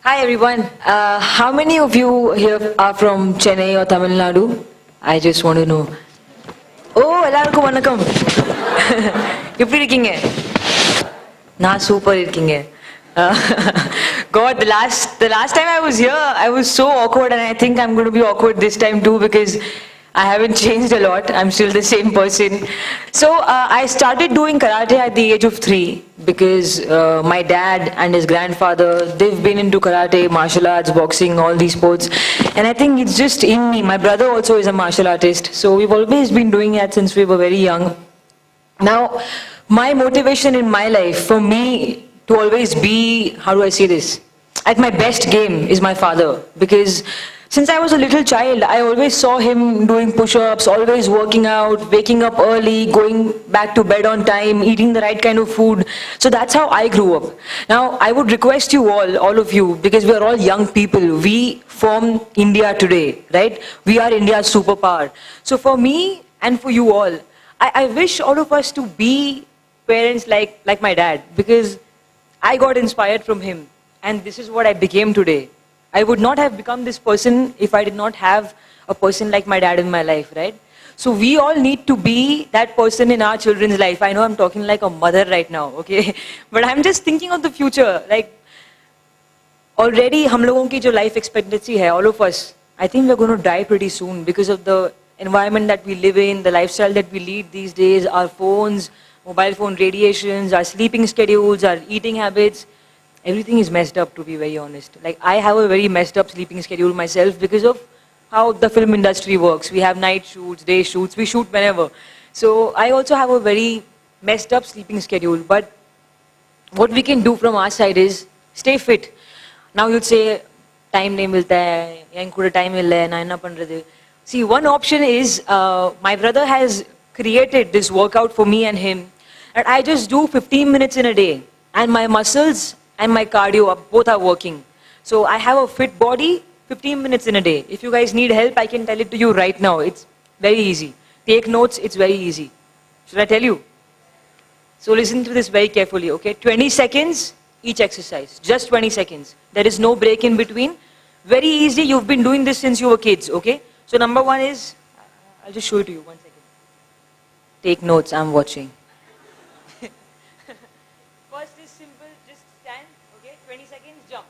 Hi everyone. How many of you here are from Chennai or Tamil Nadu? I just want to know. Oh, எல்லாருக்கும் வணக்கம். எப்படி இருக்கீங்க? நான் super இருக்கீங்க. Uh, God, the last time I was here, I was so awkward, and I think I'm going to be awkward this time too because I haven't changed a lot. I'm still the same person. So I started doing karate at the age of 3 because my dad and his grandfather, they've been into karate, martial arts, boxing, all these sports, and I think it's just in me. My brother also is a martial artist, so we've always been doing that since we were very young. Now, my motivation in my life, for me to always be, how do I say this, at my best game is my father. Because since I was a little child, I always saw him doing push-ups, always working out, waking up early, going back to bed on time, eating the right kind of food. So that's how I grew up. Now, I would request you all of you, because we are all young people, we form India today, right? We are India's superpower. So for me and for you all, I wish all of us to be parents like my dad, because I got inspired from him, and this is what I became today. I would not have become this person if I did not have a person like my dad in my life, right? So we all need to be that person in our children's life. I know I'm talking like a mother right now, okay? But I'm just thinking of the future. Like, already हम लोगों की जो life expectancy है, all of us, I think we're going to die pretty soon because of the environment that we live in, the lifestyle that we lead these days, our phones, mobile phone radiations, our sleeping schedules, our eating habits. Everything is messed up, to be very honest. Like, I have a very messed up sleeping schedule myself because of how the film industry works. We have night shoots, day shoots, we shoot whenever. So I also have a very messed up sleeping schedule. But what we can do from our side is stay fit. Now you'd say, time nahi milta hai, yan kuda time illa hai, na enna pandrathu. See, one option is, my brother has created this workout for me and him, and I just do 15 minutes in a day, and my muscles and my cardio both are working. So I have a fit body, 15 minutes in a day. If you guys need help, I can tell it to you right now. It's very easy. Take notes, it's very easy. Should I tell you? So listen to this very carefully, okay? 20 seconds each exercise, just 20 seconds. There is no break in between. Very easy, you've been doing this since you were kids, okay? So number one is, I'll just show it to you, 1 second. Take notes, I'm watching. First is simple, just stand, okay? 20 seconds, jump.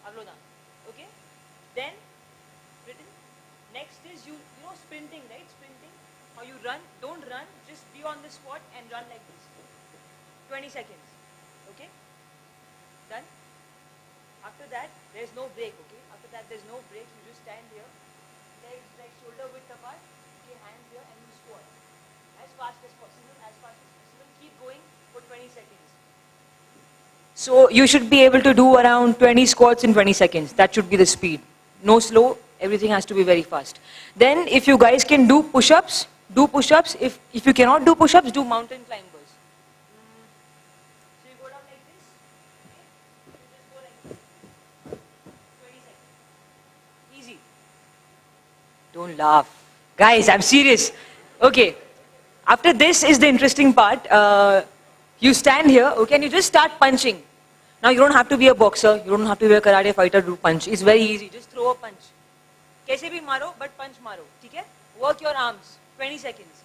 Avloda, okay? Then, written. Next is you know sprinting, right? Sprinting. How you run, don't run, just be on the spot and run like this. 20 seconds, okay? Done? After that, there's no break, okay? After that, there's no break, you just stand here. Legs like shoulder width apart, okay, hands here, and you squat. As fast as possible, as fast as possible. Keep going for 20 seconds. So you should be able to do around 20 squats in 20 seconds. That should be the speed. No slow, everything has to be very fast. Then if you guys can do push-ups, do push-ups. If you cannot do push-ups, do mountain climbers. So you go down like this, okay? You just go like this. 20 seconds. Easy. Don't laugh. Guys, I'm serious. Okay. After this is the interesting part. You stand here, okay, and you just start punching. Now you don't have to be a boxer, you don't have to be a karate fighter to punch. It's very easy. Just throw a punch. Kaise bhi maro, but punch maro. Okay? Work your arms. 20 seconds.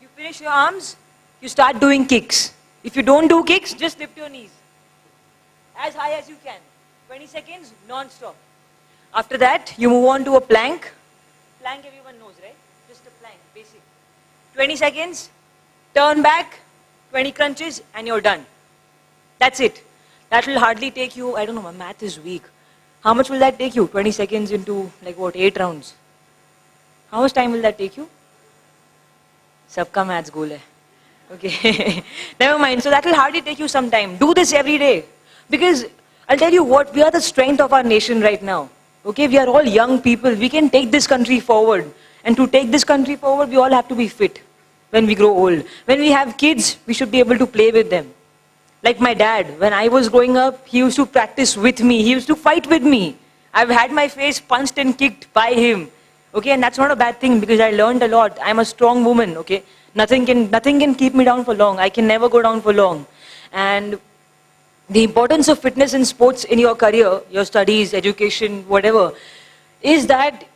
You finish your arms, you start doing kicks. If you don't do kicks, just lift your knees. As high as you can. 20 seconds, non-stop. After that, you move on to a plank. Plank everyone knows, right? Just a plank, basic. 20 seconds, turn back, 20 crunches, and you're done. That's it. That will hardly take you, I don't know, my math is weak. How much will that take you? 20 seconds into, like what, 8 rounds? How much time will that take you? Sabka maths goal hai. Okay. Never mind. So that will hardly take you some time. Do this every day. Because I'll tell you what, we are the strength of our nation right now. Okay, we are all young people. We can take this country forward. And to take this country forward, we all have to be fit when we grow old. When we have kids, we should be able to play with them. Like my dad, when I was growing up, he used to practice with me. He used to fight with me. I've had my face punched and kicked by him. Okay, and that's not a bad thing because I learned a lot. I'm a strong woman, okay? Nothing can keep me down for long. I can never go down for long. And the importance of fitness in sports in your career, your studies, education, whatever, is that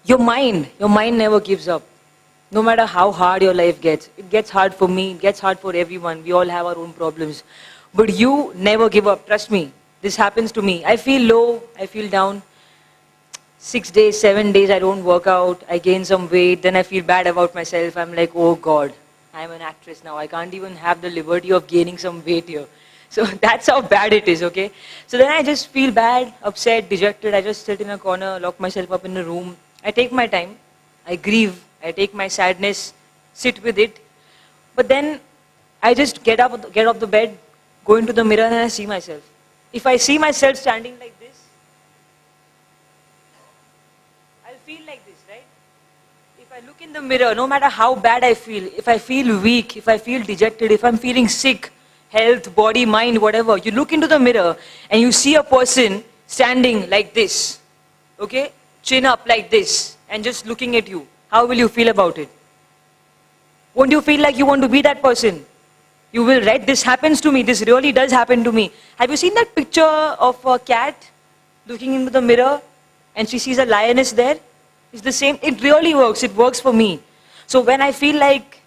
your mind never gives up. No matter how hard your life gets, it gets hard for me, it gets hard for everyone. We all have our own problems. But you never give up. Trust me. This happens to me. I feel low, I feel down. 6 days, 7 days, I don't work out. I gain some weight. Then I feel bad about myself. I'm like, oh God, I'm an actress now. I can't even have the liberty of gaining some weight here. So that's how bad it is, okay? So then I just feel bad, upset, dejected. I just sit in a corner, lock myself up in a room. I take my time. I grieve. I take my sadness, sit with it. But then I just get off the bed, go into the mirror and I see myself. If I see myself standing like this, I'll feel like this, right? If I look in the mirror, no matter how bad I feel, if I feel weak, if I feel dejected, if I'm feeling sick, health, body, mind, whatever, you look into the mirror and you see a person standing like this, okay? Chin up like this and just looking at you. How will you feel about it? Won't you feel like you want to be that person? You will, right? This happens to me. This really does happen to me. Have you seen that picture of a cat looking into the mirror and she sees a lioness there? It's the same. It really works. It works for me. So when I feel like,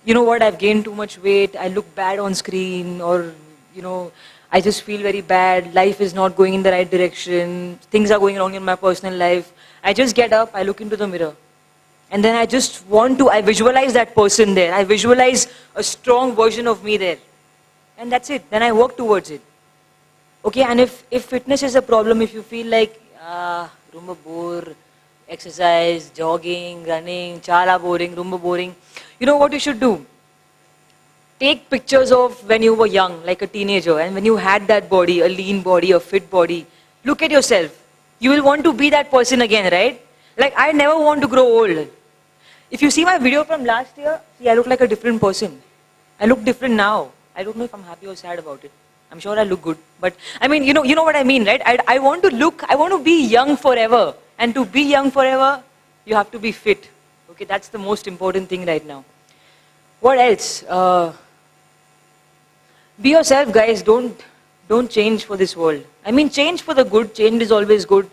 you know what, I've gained too much weight, I look bad on screen, or, you know, I just feel very bad, life is not going in the right direction, things are going wrong in my personal life, I just get up, I look into the mirror. And then I visualize that person there. I visualize a strong version of me there. And that's it. Then I work towards it. Okay, and if fitness is a problem, if you feel like, rumba bore, exercise, jogging, running, chala boring, rumba boring, you know what you should do? Take pictures of when you were young, like a teenager, and when you had that body, a lean body, a fit body. Look at yourself. You will want to be that person again, right? Like, I never want to grow old. If you see my video from last year, see, I look like a different person. I look different now. I don't know if I'm happy or sad about it. I'm sure I look good. But, I mean, you know what I mean, right? I want to be young forever. And to be young forever, you have to be fit. Okay, that's the most important thing right now. What else? Be yourself, guys. Don't change for this world. I mean, change for the good. Change is always good.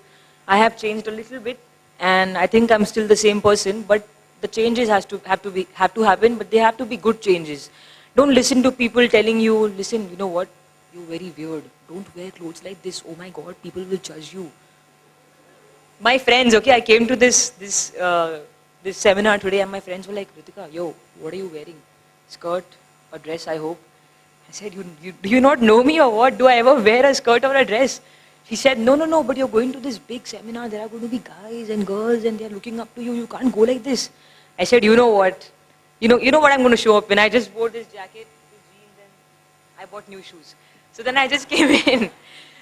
I have changed a little bit. And I think I'm still the same person, but the changes have to happen, but they have to be good changes. Don't listen to people telling you, listen, you know what, you're very weird. Don't wear clothes like this. Oh my God, people will judge you. My friends, okay, I came to this seminar today, and my friends were like, Ritika, yo, what are you wearing? Skirt, a dress, I hope. I said, do you not know me or what? Do I ever wear a skirt or a dress? He said, no, but you're going to this big seminar, there are going to be guys and girls and they're looking up to you, you can't go like this. I said, you know what? You know what I'm going to show up in? I just wore this jacket, this jeans, and I bought new shoes. So then I just came in.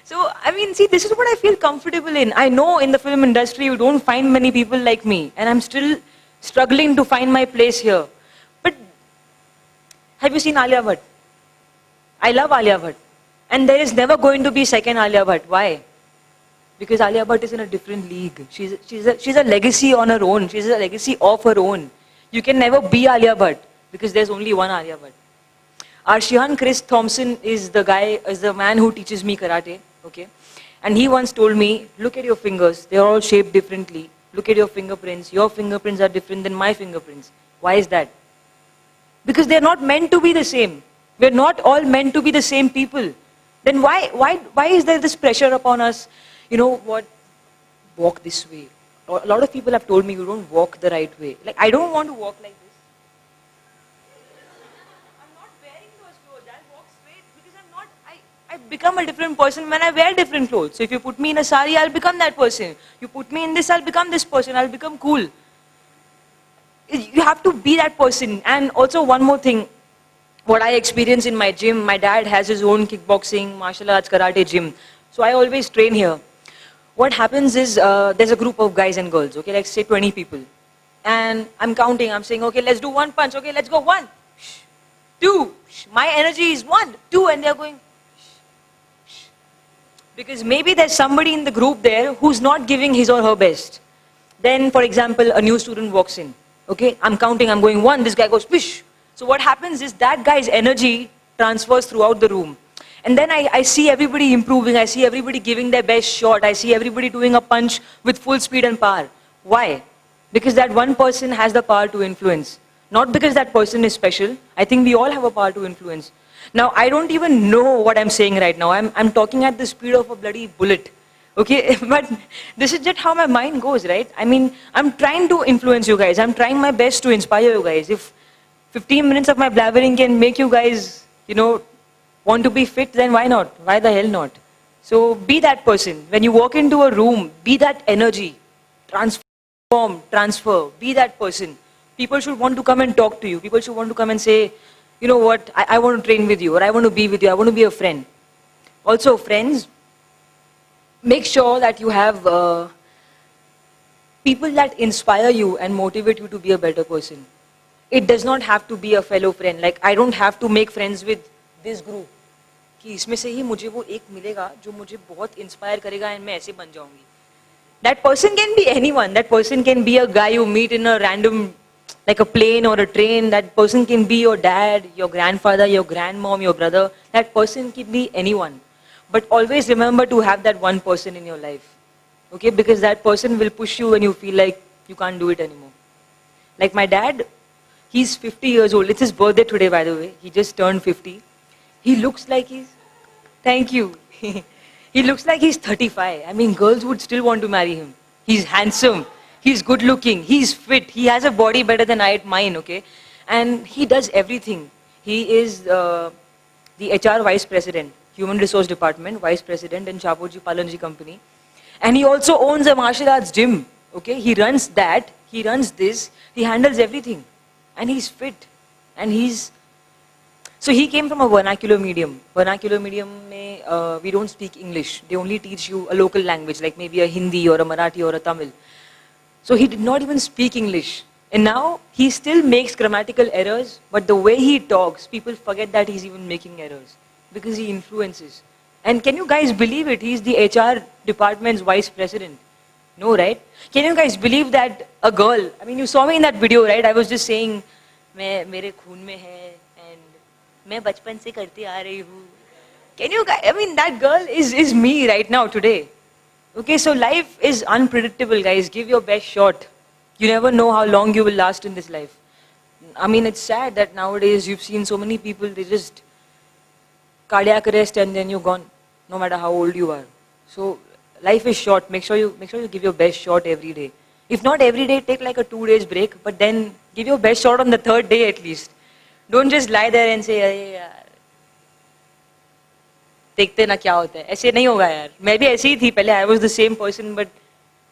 So, I mean, see, this is what I feel comfortable in. I know in the film industry you don't find many people like me, and I'm still struggling to find my place here. But, have you seen Alia Bhatt? I love Alia Bhatt. And there is never going to be second Alia Bhatt. Why? Because Alia Bhatt is in a different league. She's a legacy on her own. She's a legacy of her own. You can never be Alia Bhatt because there's only one Alia Bhatt. Arshihan Chris Thompson is the man who teaches me karate. Okay, and he once told me, look at your fingers. They're all shaped differently. Look at your fingerprints. Your fingerprints are different than my fingerprints. Why is that? Because they're not meant to be the same. We're not all meant to be the same people. Then why is there this pressure upon us? You know what? Walk this way. A lot of people have told me you don't walk the right way. Like, I don't want to walk like this. I'm not wearing those clothes. I'll walk straight because I become a different person when I wear different clothes. So if you put me in a sari, I'll become that person. You put me in this, I'll become this person. I'll become cool. You have to be that person. And also one more thing. What I experience in my gym, my dad has his own kickboxing, martial arts, karate gym. So I always train here. What happens is, there's a group of guys and girls, okay, like say 20 people. And I'm counting, I'm saying, okay, let's do one punch, okay, let's go, 1, 2, my energy is 1, 2, and they're going, because maybe there's somebody in the group there who's not giving his or her best. Then, for example, a new student walks in, okay, I'm counting, I'm going 1, this guy goes, pish. So what happens is that guy's energy transfers throughout the room. And then I see everybody improving, I see everybody giving their best shot, I see everybody doing a punch with full speed and power. Why? Because that one person has the power to influence. Not because that person is special. I think we all have a power to influence. Now, I don't even know what I'm saying right now. I'm talking at the speed of a bloody bullet. Okay, but this is just how my mind goes, right? I mean, I'm trying to influence you guys. I'm trying my best to inspire you guys. If 15 minutes of my blabbering can make you guys, want to be fit, then why not? Why the hell not? So be that person. When you walk into a room, be that energy. Transform, transfer, be that person. People should want to come and talk to you. People should want to come and say, you know what, I want to train with you, or I want to be with you, I want to be a friend. Also, friends, make sure that you have people that inspire you and motivate you to be a better person. It does not have to be a fellow friend. Like, I don't have to make friends with this group. कि इसमें से ही मुझे वो एक मिलेगा जो मुझे बहुत इंस्पायर करेगा and मैं ऐसे बन जाऊंगी. That person can be anyone. That person can be a guy you meet in a random, like a plane or a train. That person can be your dad, your grandfather, your grandmom, your brother. That person can be anyone. But always remember to have that one person in your life. Okay? Because that person will push you when you feel like you can't do it anymore. Like my dad, he's 50 years old. It's his birthday today, by the way. He just turned 50. He looks like he's, thank you. He looks like he's 35. I mean, girls would still want to marry him. He's handsome. He's good looking. He's fit. He has a body better than mine, okay? And he does everything. He is the HR vice president, Human Resource Department, vice president in Shapoorji Pallonji company. And he also owns a martial arts gym, okay? He runs that. He runs this. He handles everything. And he's fit. And he's... So he came from a vernacular medium. Vernacular medium, we don't speak English. They only teach you a local language, like maybe a Hindi or a Marathi or a Tamil. So he did not even speak English. And now he still makes grammatical errors, but the way he talks, people forget that he's even making errors because he influences. And can you guys believe it? He's the HR department's vice president. No, right? Can you guys believe that a girl, I mean, you saw me in that video, right? I was just saying, मेरे खून में है and मैं बचपन से करती आ रही हूँ. Can you guys, I mean, that girl is me right now today. Okay, so life is unpredictable, guys. Give your best shot. You never know how long you will last in this life. I mean, it's sad that nowadays you've seen so many people, they just cardiac arrest and then you're gone, no matter how old you are. So life is short. Make sure you give your best shot every day. If not every day, take like a 2 days break, but then give your best shot on the 3rd day at least. Don't just lie there and say, अरे यार, देखते ना क्या होता है. ऐसे नहीं होगा यार. मैं भी ऐसे ही थी पहले. I was the same person, but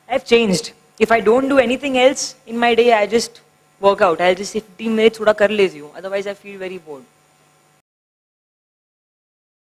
I've changed. If I don't do anything else in my day, I just work out. I'll just say 15 minutes थोड़ा कर लेती हूँ. Otherwise, I feel very bored.